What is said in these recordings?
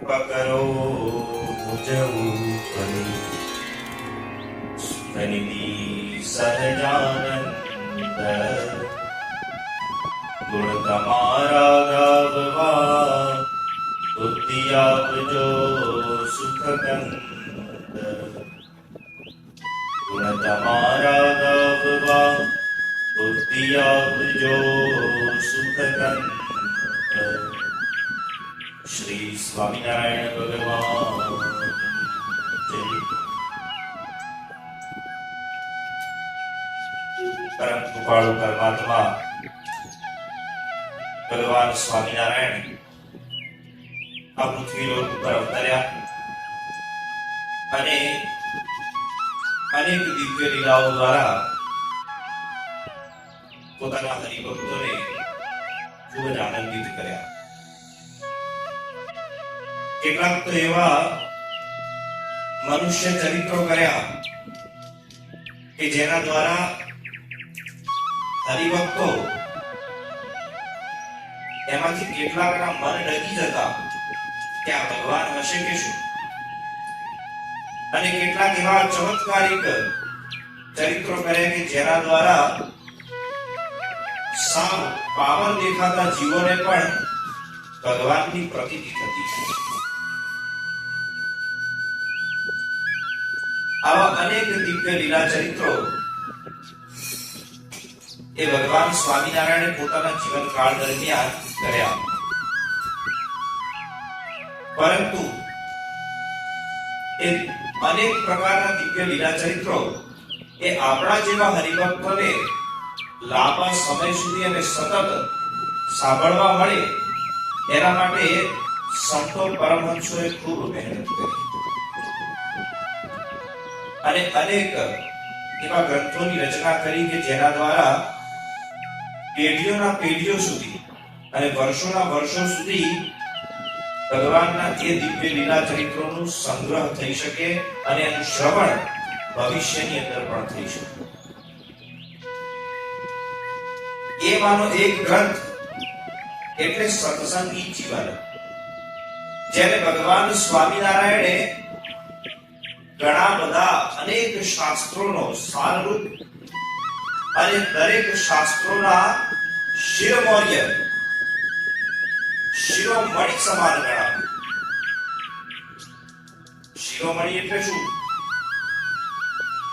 પકરો મુજવું કરી સુખનિધિ સહજાનંદ ગુણ તમારા ગાવવા બુદ્ધિ આપજો સુખકંદ ગુણ તમારા ગાવવા બુદ્ધિ આપજો સુખકંદ. શ્રી સ્વામિનારાયણ ભગવાન પરમ કૃપાળુ પરમાત્મા ભગવાન સ્વામિનારાયણ આ પૃથ્વી લોક ઉપર અવતર્યા અને અનેક દિવ્ય લીલાઓ દ્વારા પોતાના હરિભક્તોને ખૂબ જ આનંદિત કર્યા. કેટલાક તો એવા મનુષ્ય ચરિત્રો કર્યા કે જેના દ્વારા હરિભક્તો એમાંથી કેટલાકના મન ડગી જતા કે આ ભગવાન હશે કે શું, અને કેટલાક એવા ચમત્કારિક ચરિત્રો કર્યા કે જેના દ્વારા સાવ પાવન દેખાતા જીવોને પણ ભગવાનની પ્રતીતિ થતી. આવા અનેક દિવ્ય લીલા ચરિત્રો એ ભગવાન સ્વામિનારાયણે પોતાના જીવનકાળ દરમિયાન કર્યા. પરંતુ એ અનેક પ્રકારના દિવ્ય લીલા ચરિત્રો એ આપણા જેવા હરિભક્તોને લાંબા સમય સુધી અને સતત સાંભળવા મળે એના માટે સંતો પરમહંસોએ ખૂબ મહેનત કરી અને અનેક એવા ગ્રંથોની રચના કરી કે જેના દ્વારા પેઢીઓના પેઢીઓ સુધી અને વર્ષોના વર્ષો સુધી ભગવાનના એ દિવ્ય લીલા ચરિત્રોનું સંગ્રહ થઈ શકે અને એનું શ્રવણ ભવિષ્યની અંદર પણ થઈ શકે. એમાંનો એક ગ્રંથ એટલે સત્સંગી જીવન, જેને ભગવાન સ્વામિનારાયણે ઘણા બધા અનેક શાસ્ત્રોનો સારરૂપ અને દરેક શાસ્ત્રોના શિરોમણિ સમાન ગણાવ્યું. શિરોમણિ એટલે શું?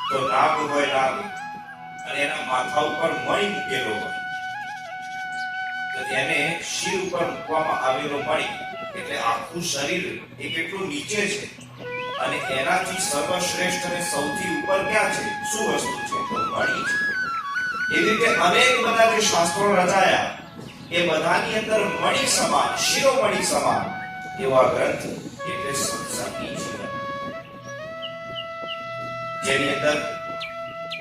તો નાગ હોય નાગ અને એના માથા ઉપર મણિ મૂકેલો હોય તો એને શિર ઉપર મૂકવામાં આવેલો મણિ એટલે આખું શરીર એ કેટલું નીચે છે અને એનાથી સર્વશ્રેષ્ઠ અને સૌથી ઉપર ક્યાં છે? શું વસ્તુ છે? તો મણિ છે. એવી રીતે અનેક બધા જે શાસ્ત્રો રચાયા એ બધાની અંદર મણિ સમાન, શિરોમણિ સમાન એવા ગ્રંથ એટલે સત્સંગી જીવન, જેની અંદર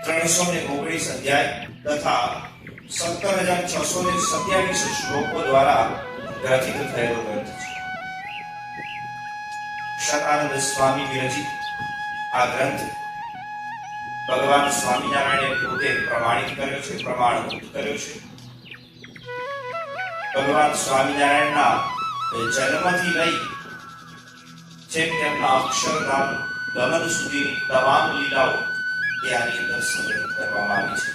319 અધ્યાય તથા 17,627 શ્લોકો દ્વારા ગ્રથિત થયેલો ગ્રંથ છે. શતાનંદ સ્વામી વિરચિત આ ગ્રંથ ભગવાન સ્વામિનારાયણે પોતે પ્રમાણિત કર્યો છે, પ્રમાણભૂત કર્યો છે. ભગવાન સ્વામિનારાયણના જન્મથી લઈ છેક તેમના અક્ષરધામ ગમન સુધીની તમામ લીલાઓ એ આની અંદર સંગ્રહિત કરવામાં આવી છે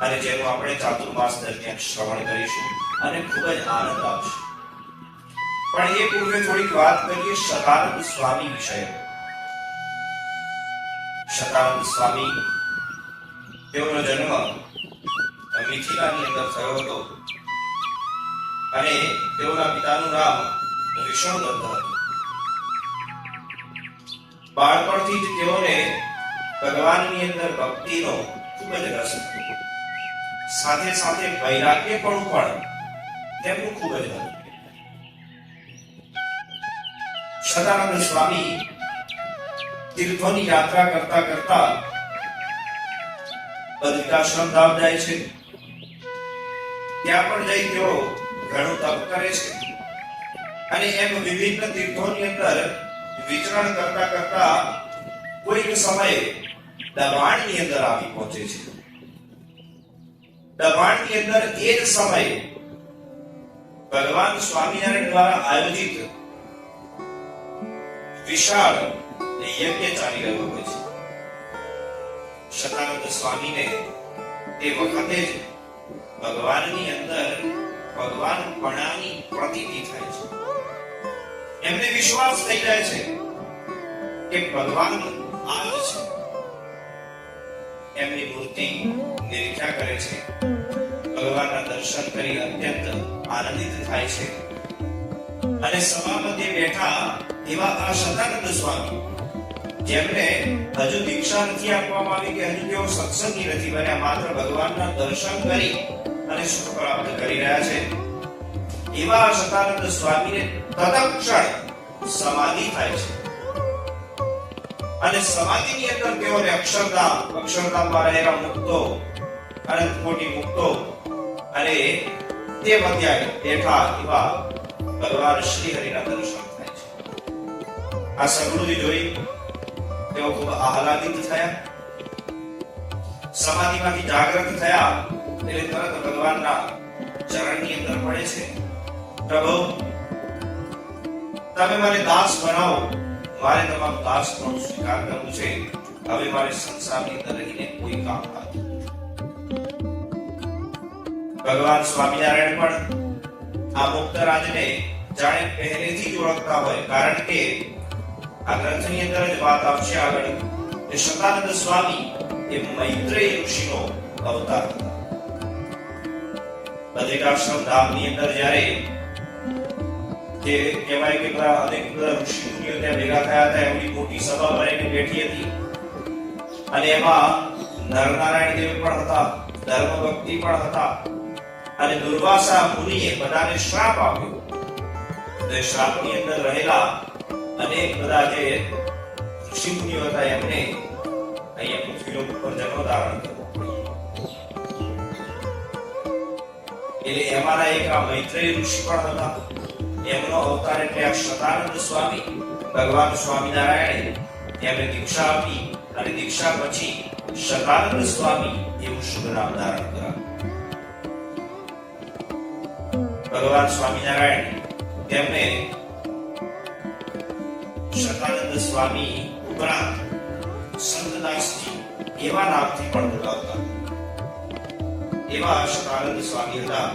અને જેનું આપણે ચાતુર્માસ દરમિયાન શ્રવણ કરીશું અને ખૂબ જ આનંદ આવશે. પણ એ પૂર્વે થોડીક વાત કરીએ શતાનંદ સ્વામી વિશે. શતાનંદ સ્વામી તેઓનો જન્મ મિથિલાની અંદર થયો હતો અને તેઓના પિતાનું નામ વિષ્ણુદત્ત હતું. બાળપણથી જ તેઓને ભગવાનની અંદર ભક્તિનો ખૂબ જ રસ હતો. સાથે સાથે વૈરાગ્યપણું પણ તેમનું ખૂબ જ હતું. શતાનંદ સ્વામી તીર્થોની યાત્રા કરતા કરતા બદ્રિકાશ્રમ ધામ જાય છે. ત્યાં પણ જઈ તેઓ ઘણું તપ કરે છે અને એમ વિભિન્ન તીર્થોની અંદર વિચરણ કરતા કરતા કોઈક સમયે દબાણની અંદર આવી પહોંચે છે. દબાણની અંદર એ જ સમયે ભગવાન સ્વામિનારાયણ દ્વારા આયોજિત વિશાળ યજ્ઞ ચાલી રહ્યો હોય છે. શતાનંદ સ્વામીને તે વખતે જ ભગવાનની અંદર ભગવાનપણાની પ્રતીતિ થાય છે. એમને વિશ્વાસ થઈ જાય છે કે ભગવાન આ જ છે. એમની મૂર્તિ નિરીક્ષા કરે છે, ભગવાનના દર્શન કરી અત્યંત આનંદિત થાય છે. અને સભા મધ્યે બેઠા એવા આ શતાનંદ સ્વામી, જેમને હજુ દીક્ષા નથી આપવામાં આવી કે હજુ તેઓ સત્સંગી નથી બન્યા, માત્ર ભગવાનના દર્શન કરી અને સુખ પ્રાપ્ત કરી રહ્યા છે, એવા શતાનંદ સ્વામીને તત્ક્ષણ સમાધિ થાય છે. અને સમાધિની અંદર તેઓને અક્ષરધામમાં રહેલા મુક્તો, અનંત કોટી મુક્તો અને તે મધ્યે બેઠા એવા ભગવાન શ્રી હરિના દર્શન થાય છે. આ સગળું જોઈ તેઓ ખૂબ આહલાદિત થયા. સમાધિમાંથી જાગૃત થયા એટલે તરત ભગવાનના ચરણની અંદર પડે છે. પ્રભુ, તમે મને દાસ બનાવો, મારે તમારો દાસ પણ સ્વીકાર કરવું છે. હવે મારે સંસારની અંદર રહીને કોઈ કામ નથી. ભગવાન સ્વામિનારાયણ પણ આ મુક્તરાજને જાણે પહેલેથી જ ઓળખતા હોય, કારણ કે આ ગ્રંથની અંદર જ વાત આવશે આગળ કે શતાનંદ સ્વામી એ મૈત્રેય ઋષિનો અવતાર હતા. બદ્રિકાશ્રમ ધામની અંદર જ્યારે જે કહેવાય કે અનેક ઋષિ મુનિઓ ત્યાં ભેગા થયા હતા, એમની મોટી સભા ભરાઈને બેઠી હતી. અને એમાં નરનારાયણ દેવ પણ હતા, ધર્મ ભક્તિ પણ હતા. અને દુર્વાસા મુનિએ બધાને શ્રાપ આપ્યો. તે શ્રાપની અંદર રહેલા અનેક બધા જે ઋષિ મુનિઓ હતા એમને અહીંયા પૃથ્વી ઉપર જન્મ ધારણ કરવો પડ્યો. એટલે એમાંના એક આ મૈત્રેય ઋષિ પણ હતા. એમનો અવતાર એટલે આ શતાનંદ સ્વામી. ભગવાન સ્વામિનારાયણે એમને દીક્ષા આપી અને દીક્ષા પછી શતાનંદ સ્વામી એવું શુભ નામ ધારણ કર્યું. ભગવાન સ્વામિનારાયણ તેમને શતાનંદ સ્વામી ઉપરાંત સંતદાસજી એવા નામથી પણ બોલાવતા. એવા શતાનંદ સ્વામી હતા.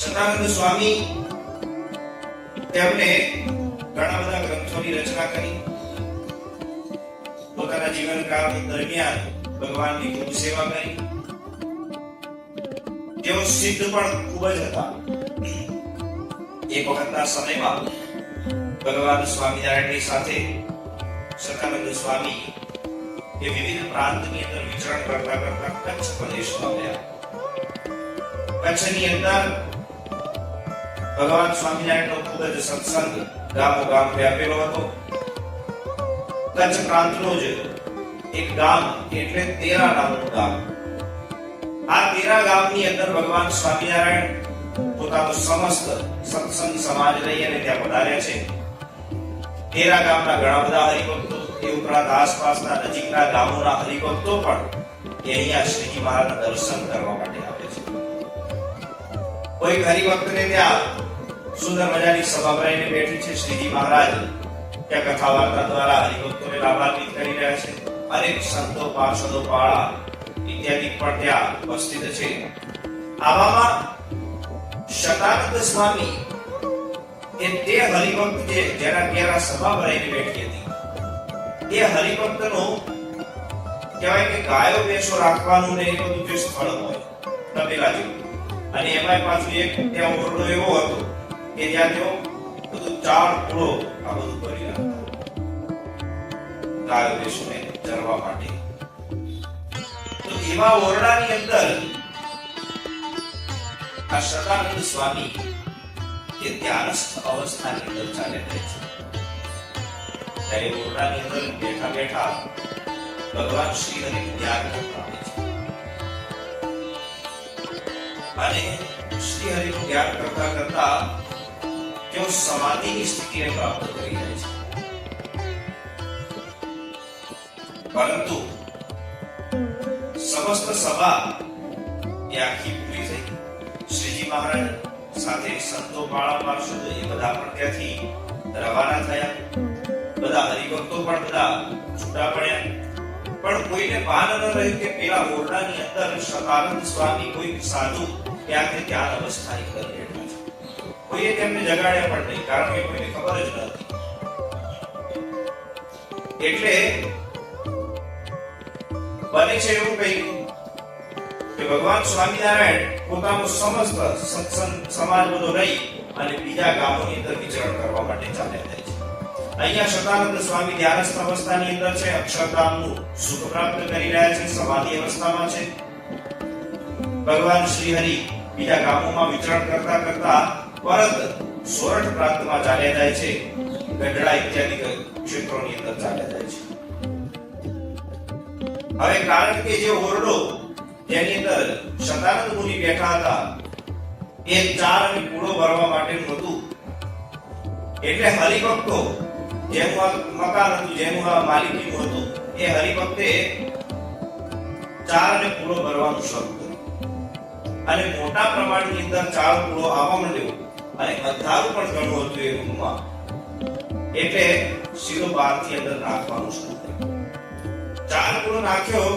શતાનંદ સ્વામી તેમણે ઘણા બધા ગ્રંથોની રચના કરી. પોતાના જીવનકાળ દરમિયાન ભગવાનની ખૂબ સેવા કરી. તેઓ સિદ્ધ પણ ખૂબ જ હતા. એક વખતના સમયમાં ભગવાન સ્વામિનારાયણની સાથે શતાનંદ સ્વામી એ વિવિધ પ્રાંતની અંદર વિચરણ કરતા કરતા કચ્છ પ્રદેશમાં ગયા. કચ્છની અંદર ભગવાન સ્વામિનારાયણનો ખૂબ જ સત્સંગ ગામો ગામ વ્યાપેલો હતો. કચ્છ પ્રાંતનું જ એક ગામ એટલે તેરા નામનું ગામ. આ તેરા ગામની અંદર ભગવાન સ્વામિનારાયણ પોતાનો સમસ્ત સત્સંગ સમાજ લઈ અને ત્યાં પધાર્યા છે. તેરા ગામના ઘણા બધા હરિભક્તો, એ ઉપરાંત આસપાસના નજીકના ગામોના હરિભક્તો પણ અહીંયા શ્રીજી મહારાજના દર્શન કરવા માટે આવે છે. કોઈ હરિભક્તને ત્યાં સુંદર મજાની સભા ભરાઈને બેઠી છે. શ્રીજી મહારાજ ત્યાં કથા વાર્તા દ્વારા હરિભક્તોને લાભાન્વિત કરી રહ્યા છે. અનેક સંતો, પાર્ષદો, પાળા ઇત્યાદિ પણ ત્યાં ઉપસ્થિત છે. આવામાં શતાનંદ સ્વામી એ તે હરિભક્ત જેના ઘેર સભા ભરાઈને બેઠી હતી, એ હરિભક્તનો કહેવાય કે ગાયો ભેંસો રાખવાનું ને એ બધું જે સ્થળ હોય તબેલા જેવું, અને એમાં પાછું એક ત્યાં ઓરડો એવો હતો કે જ્યાં તેઓ બધું ચાળ પૂળો આ બધું કરી રાખતા ગાયો ભેંસોને ચરવા માટે. તો એવા ઓરડાની અંદર આ શતાનંદ સ્વામી એ ધ્યાનસ્થ અવસ્થાની અંદર ચાલ્યા જાય છે. ત્યારે ઓરડાની અંદર બેઠા બેઠા ભગવાન શ્રી હરિનું ધ્યાન કરતા હોય છે. અને શ્રી હરિનું ધ્યાન કરતા કરતા તેઓ સમાધિની સ્થિતિને પ્રાપ્ત કરી જાય છે. પરંતુ સમસ્ત સભા એ આખી પૂરી થઈ. શ્રીજી મહારાજ સાથે સંતો, પાળા, પાર્ષદ એ બધા પણ ત્યાંથી રવાના થયા. બધા હરિભક્તો પણ બધા છૂટા પડ્યા. પણ કોઈને ભાન ન રહ્યું કે પેલા ઓરડાની અંદર સતાનંદ સ્વામી કોઈ સાધુ ત્યાંથી ધ્યાન અવસ્થાની કરી બેઠા છે. કોઈએ તેમને જગાડ્યા પણ નહીં, કારણ કે કોઈને ખબર જ નથી. એટલે બને છે એવું કહ્યું કે ભગવાન સ્વામિનારાયણ પોતાનો સમસ્ત સત્સંગ સમાજ બધો રહી અને બીજા ગામોની અંદર વિચરણ કરવા માટે ચાલ્યા જાય છે. અહીંયા સતાનંદ સ્વામી ધ્યાનસ્થ અવસ્થાની અંદર છે, અક્ષરધામનું સુખ પ્રાપ્ત કરી રહ્યા છે, સમાધિ અવસ્થામાં છે. ભગવાન શ્રી હરિ બીજા ગામોમાં વિચરણ કરતા કરતા પરત સોરઠ પ્રાંતમાં ચાલ્યા જાય છે, ગઢડા ઇત્યાદિ ક્ષેત્રોની અંદર ચાલ્યા જાય છે. હવે કારણ કે જે ઓરડો જેની અંદર સતાનંદ મુનિ બેઠા હતા એ ચાર અને કૂડો ભરવા માટેનું હતું. એટલે હરિભક્તો જેનું મકાન હતું, જેનું માલિકીનું હતું, એ હરિભક્તે ચાર અને કૂડો ભરવાનું શરૂ કર્યું અને મોટા પ્રમાણની અંદર ચાર કૂડો આવવા માંડ્યો અને અંધારું પણ ઘણું હતું એ રૂમમાં. એટલે સીધો બહારથી અંદર નાખવાનું શરૂ કર્યું. ચાર કૂડો નાખ્યો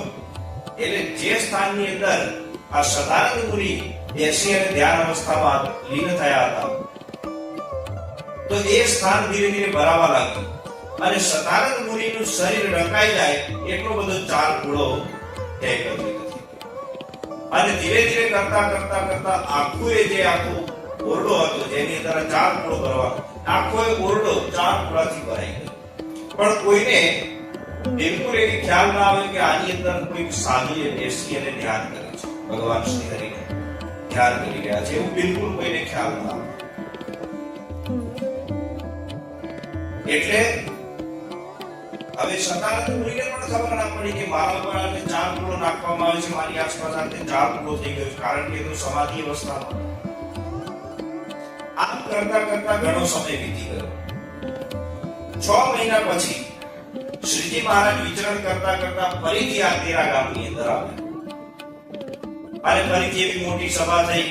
એટલે જે સ્થાનની અંદર આ સદાનંદ મુનિ બેસી અને ધ્યાન અવસ્થામાં લીન થયા હતા તો એ સ્થાન ધીરે ધીરે ભરાવા લાગ્યું અને સદાનંદ મુનિનું શરીર ઢંકાઈ જાય એટલો બધો ચાર કૂડો એકત્રિત થયો. અને ધીરે ધીરે કરતા કરતા કરતા આખું એ જે આખું ઓરડો હતો જેની અંદર ચાર કૂડો ભરવાનો, આખો એ ઓરડો ચાર કૂડાથી ભરાઈ ગયો. પણ કોઈને બિલકુલ એવી ખ્યાલ ના આવે કે આની અંદર કોઈ સાધુએ બેસી અને ધ્યાન કરે છે, ભગવાન શ્રી હરિને ધ્યાન કરી રહ્યા છે, એવું બિલકુલ કોઈને ખ્યાલ ના આવે. એટલે હવે સતાનંદ મુનિને પણ ખબર ના પડી કે મારા ઉપર આજે ચાર કૂડો નાખવામાં આવે છે, મારી આસપાસ આજે ચાર કૂડો થઈ ગયો છે, કારણ કે એ તો સમાધિ અવસ્થામાં. આમ કરતા કરતા ઘણો સમય વીતી ગયો. 6 મહિના પછી શ્રીજી મહારાજ વિચરણ કરતા કરતા ફરીથી આ તેરા ગામની અંદર આવ્યા અને ફરીથી એવી મોટી સભા થઈ.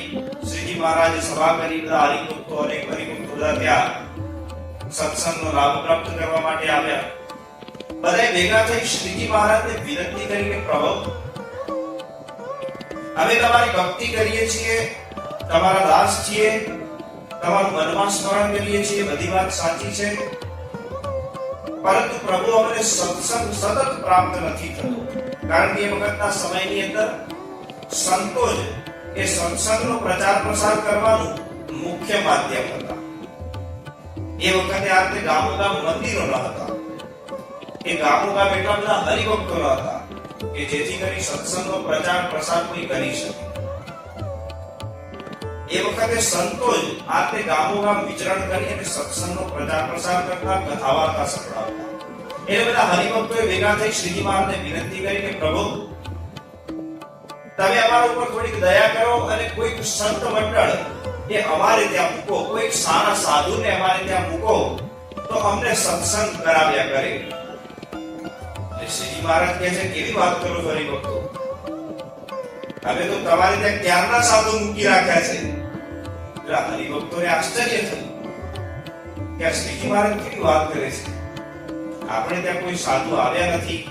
શ્રીજી મહારાજે સભા કરી, બધા હરિભક્તો અને હરિભક્તો બધા ત્યાં સત્સંગનો લાભ પ્રાપ્ત કરવા માટે આવ્યા. બધા ભેગા થઈ શ્રીજી મહારાજને વિનંતી કરી કે પ્રભુ, અમે તમારી ભક્તિ કરીએ છીએ, તમારા દાસ છીએ, તમારું મનમાં સ્મરણ કરીએ છીએ, બધી વાત સાચી છે, પરંતુ પ્રભુ અમને સત્સંગ સતત પ્રાપ્ત નથી થતો. કારણ કે એ વખતના સમયની અંદર સંતો જ એ સત્સંગનો પ્રચાર પ્રસાર કરવાનું મુખ્ય માધ્યમ હતા. એ વખતે આપણે ગામોગામ મંદિરો ન હતા, એ ગામોગામ એટલા બધા હરિભક્તો ન હતા કે જેથી કરી સત્સંગનો પ્રચાર પ્રસાર કોઈ કરી શકે. એ વખતે સંતો જ આપણે ગામોગામ વિચરણ કરી અને સત્સંગનો પ્રચાર પ્રસાર કરતા, કથા વાર્તા સંભળાવતા. એટલે બધા હરિભક્તોએ ભેગા થઈ શ્રીજી મહારાજને વિનંતી કરી કે પ્રભુ, તમે અમારા ઉપર થોડીક દયા કરો અને કોઈક સંત મંડળ એ અમારે ત્યાં મૂકો, કોઈક સારા સાધુને અમારે ત્યાં મૂકો તો અમને સત્સંગ કરાવ્યા કરે. શ્રીજી મહારાજ કહે છે, કેવી વાત કરો છો હરિભક્તો, અમે તો તમારે ત્યાં ક્યારના સાધુ મૂકી રાખ્યા છે. હરિભક્તોને આશ્ચર્ય થયું કે શ્રીજી મહારાજ કેવી વાત કરે છે, આપણે ત્યાં કોઈ સાધુ આવ્યા નથી.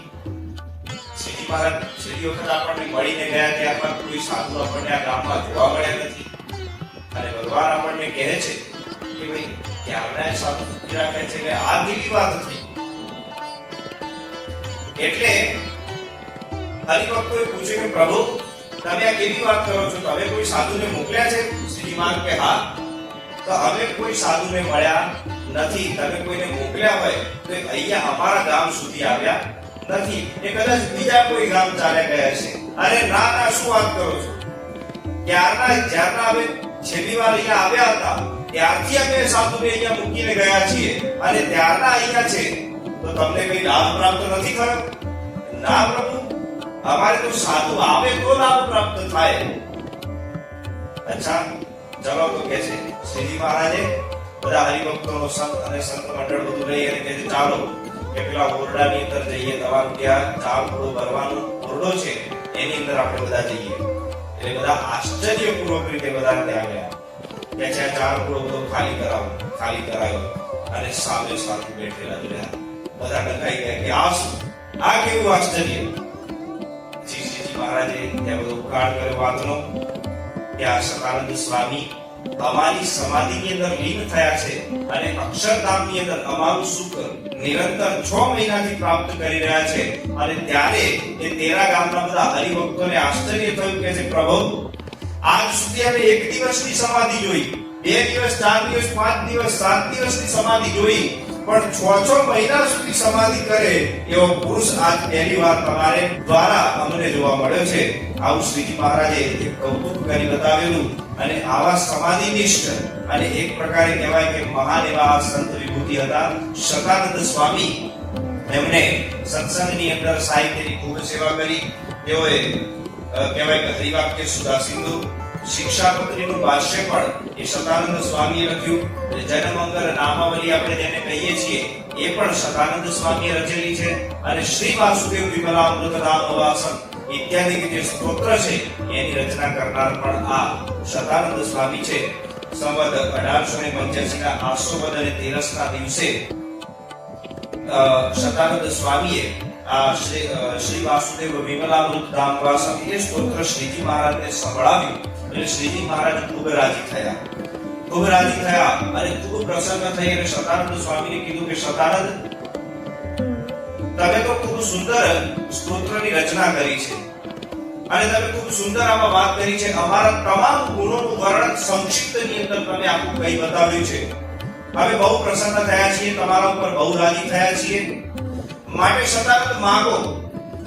શ્રીજી મહારાજ છેલ્લી વખત આપણને મળીને ગયા ત્યારબાદ કોઈ સાધુ આપણને આ ગામમાં જોવા મળ્યા નથી અને ભગવાન આપણને કહે છે કે ભાઈ ત્યારના સાધુ મૂકી રાખ્યા છે, એટલે આ કેવી વાત થઈ. એટલે હરિભક્તોએ પૂછ્યું કે પ્રભુ, તમે આ કેવી વાત કરો છો, તમે કોઈ સાધુને મોકલ્યા છે? શ્રીજી મહારાજ કે હા, તો અમે કોઈ સાધુને મળ્યા નથી. તમે કોઈને મોકલ્યા હોય તો અહીંયા અમારા ગામ સુધી આવ્યા નથી, એ કદાચ બીજા કોઈ ગામ ચાલ્યા ગયા છે. અરે ના ના, શું વાત કરો છો, જ્યારના અમે છેલ્લી વાર અહીંયા આવ્યા હતા ત્યારથી અમે સાધુને અહીંયા મૂકીને ગયા છીએ અને ત્યારના અહીંયા છે, તો તમને કઈ લાભ પ્રાપ્ત નથી થયો? ના પ્રભુ, અમારે તો સાધુ આવે તો લાભ પ્રાપ્ત થાય. અચ્છા, ચલો તો કે છે શ્રીજી મહારાજે બધા હરિભક્તોનો સંત અને સંત મંડળ બધું લઈ અને કહે છે ચાલો કે પેલા ઓરડાની અંદર જઈએ, તમારું ત્યાં ચાર કૂડો ભરવાનો ઓરડો છે એની અંદર આપણે બધા જઈએ. એટલે બધા આશ્ચર્યપૂર્વક રીતે બધા ત્યાં ગયા કે છે ચાર કૂડો બધો ખાલી કરાવો. ખાલી કરાયો અને સામે સામે બેઠેલા જોયા. બધા ડકાઈ ગયા કે આ શું? આ કેવું આશ્ચર્ય! શ્રીજી મહારાજે ત્યાં બધો ઉકાળ કર્યો વાતનો કે આ સદાનંદ સ્વામી અમારી સમાધિની અંદર લીન થયા છે અને અક્ષરધામની અંદર અમારું સુખ નિરંતર 6 મહિનાથી પ્રાપ્ત કરી રહ્યા છે. અને ત્યારે એ તેરા ગામના બધા હરિભક્તોને આશ્ચર્ય થયું કે છે, પ્રભુ આજ સુધી અમે 1 દિવસની સમાધિ જોઈ, 2 દિવસ, 4 દિવસ, 5 દિવસ, 7 દિવસની સમાધિ જોઈ, પણ 6 મહિના સુધી સમાધિ કરે એવો પુરુષ આજ પહેલી વાર તમારે દ્વારા અમને જોવા મળ્યો છે. આવું શ્રીજી મહારાજે એક કૌતુક કરી બતાવેલું. અને આવા સમાધિનિષ્ઠ અને એક પ્રકારે કહેવાય કે મહાન એવા સંત વિભૂતિ હતા સદાનંદ સ્વામી. એમને સત્સંગની અંદર સાહિત્યની ખૂબ સેવા કરી. તેઓએ કહેવાય કે હરિવાક્ય સુધા સિંધુ, શિક્ષાપત્રીનું ભાષ્ય પણ એ સદાનંદ સ્વામીએ લખ્યું. જનમંગલ નામાવલી આપણે જેને કહીએ છીએ એ પણ સદાનંદ સ્વામીએ રચેલી છે. અને શ્રી વાસુદેવ વિમલામૃતધામ વાસન ઇત્યાદિ જે સ્તોત્ર છે એની રચના કરનાર પણ આ સદાનંદ સ્વામી છે. સંવત 1885 ના આસો અને તેરસના દિવસે સદાનંદ સ્વામીએ આ શ્રી વાસુદેવ વિમલામૃતધામ વાસન એ સ્તોત્ર શ્રીજી મહારાજને સંભળાવ્યું. એટલે શ્રીજી મહારાજ ખૂબ રાજી થયા, ખૂબ રાજી થયા અને ખૂબ પ્રસન્ન થઈ અને સદાનંદ સ્વામીને કીધું કે સદાનંદ, તમે તો ખૂબ સુંદર સ્તોત્રની રચના કરી છે અને તમે ખૂબ સુંદર આમાં વાત કરી છે. અમારા તમામ ગુણોનું વર્ણન સંક્ષિપ્તની અંદર તમે આખું કહી બતાવ્યું છે. અમે બહુ પ્રસન્ન થયા છીએ, તમારા ઉપર બહુ રાજી થયા છીએ. માટે સદાનંદ માગો,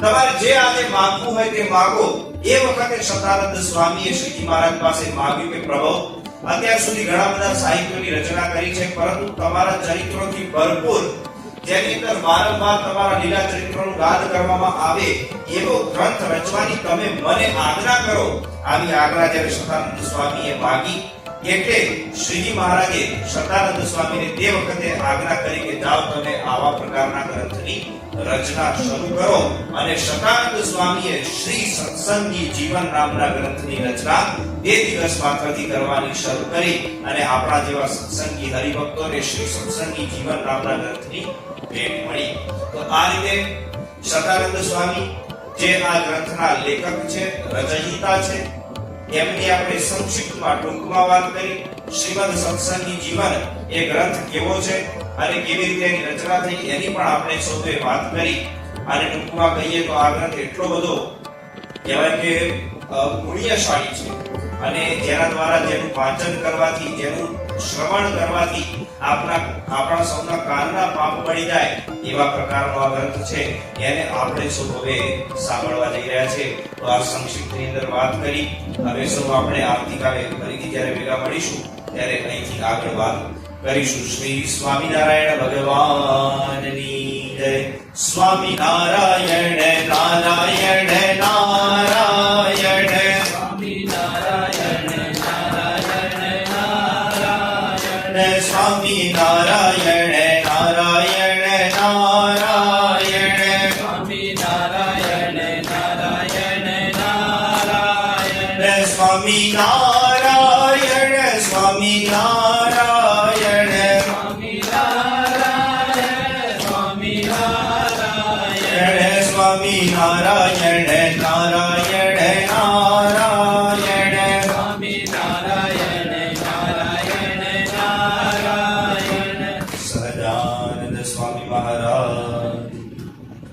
તમારે જે આજે માંગવું હોય તે માગો. એ વખતે સદાનંદ સ્વામીએ શ્રીજી મહારાજ પાસે માંગ્યું કે પ્રભુ, અત્યાર સુધી ઘણા બધા સાહિત્યોની રચના કરી છે, પરંતુ તમારા ચરિત્રોથી ભરપૂર, જેની અંદર વારંવાર તમારા લીલા ચરિત્રોનું ગાન કરવામાં આવે એવો ગ્રંથ રચવાની તમે મને આજ્ઞા કરો. આવી આજ્ઞા જ્યારે સદાનંદ સ્વામીએ માગી એટલે શ્રીજી મહારાજે સદાનંદ સ્વામીને તે વખતે આજ્ઞા કરી કે જાઓ તમે આવા પ્રકારના ગ્રંથની રચના શરૂ કરો. અને સદાનંદ સ્વામીએ શ્રી સત્સંગી જીવન નામના ગ્રંથની રચના તે દિવસ માત્રથી કરવાની શરૂ કરી. અને આપણા જેવા સત્સંગી હરિભક્તોને શ્રી સત્સંગી જીવન નામના ગ્રંથની ભેટ મળી. તો આ રીતે સદાનંદ સ્વામી જે આ ગ્રંથના લેખક છે, રચયિતા છે, એમની આપણે સંક્ષિપ્તમાં ટૂંકમાં વાત કરી. શ્રીમદ સત્સંગી જીવન એ ગ્રંથ કેવો છે અને કેવી રીતે એની રચના થઈ એની પણ આપણે સૌએ વાત કરી. અને ટૂંકમાં કહીએ તો આ ગ્રંથ એટલો બધો કહેવાય કે પુણ્યશાળી છે અને જેના દ્વારા જેનું વાંચન કરવાથી, જેનું શ્રવણ કરવાથી આપણા સૌના કાનના પાપ પડી જાય એવા પ્રકારનો આ ગ્રંથ છે. એને આપણે સૌ હવે સાંભળવા જઈ રહ્યા છે. તો આ સંક્ષિપ્તની અંદર વાત કરી. હવે સૌ આપણે આવતીકાલે ફરીથી જ્યારે ભેગા મળીશું ત્યારે અહીંથી આગળ વાત કરીશું. શ્રી સ્વામિનારાયણ ભગવાનની જય. સ્વામિનારાયણ નારાયણ નારાયણ, સ્વામિનારાયણ નારાયણ નારાયણ, સ્વામિનારાયણ નારાયણ નારાયણ, સ્વામિનારાયણ નારાયણ નારાયણ, સ્વામિનારાયણ સ્વામિનારાયણ, સ્વામિનારાયણ સ્વામિનારાયણ નારાયણ નારાયણ, સ્વામિનારાયણ નારાયણ નારાયણ. સહજાનંદ સ્વામી મહારાજ